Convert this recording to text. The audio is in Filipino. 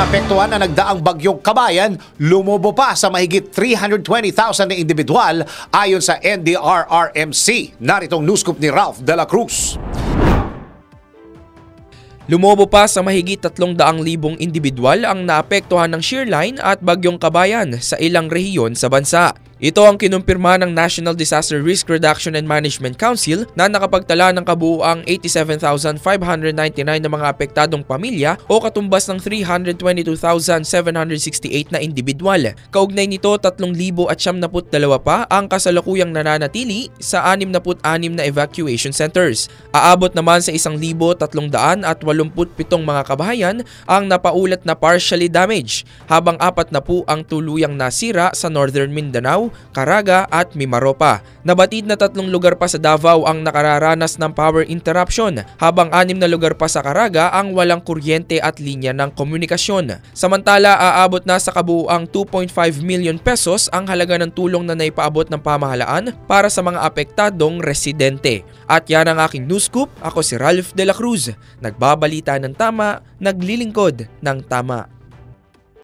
Apektuhan na nagdaang bagyong Kabayan, lumobo pa sa mahigit 320,000 na individual ayon sa NDRRMC. Naritong news scoop ni Ralph de la Cruz. Lumobo pa sa mahigit 300,000 individual ang naapektuhan ng shearline at bagyong Kabayan sa ilang rehiyon sa bansa. Ito ang kinumpirma ng National Disaster Risk Reduction and Management Council na nakapagtala ng kabuuang 87,599 na mga apektadong pamilya o katumbas ng 322,768 na individual. Kaugnay nito, 3,072 pa ang kasalukuyang nananatili sa 66 na evacuation centers. Aabot naman sa 1,387 mga kabahayan ang napaulat na partially damaged, habang 4 na po ang tuluyang nasira sa Northern Mindanao, Caraga at Mimaropa. Nabatid na 3 lugar pa sa Davao ang nakararanas ng power interruption, habang 6 na lugar pa sa Caraga ang walang kuryente at linya ng komunikasyon. Samantala, aabot na sa kabuuang 2.5 million pesos ang halaga ng tulong na naipaabot ng pamahalaan para sa mga apektadong residente. At yan ang aking news scoop. Ako si Ralph de la Cruz, nagbabalita ng tama, naglilingkod ng tama.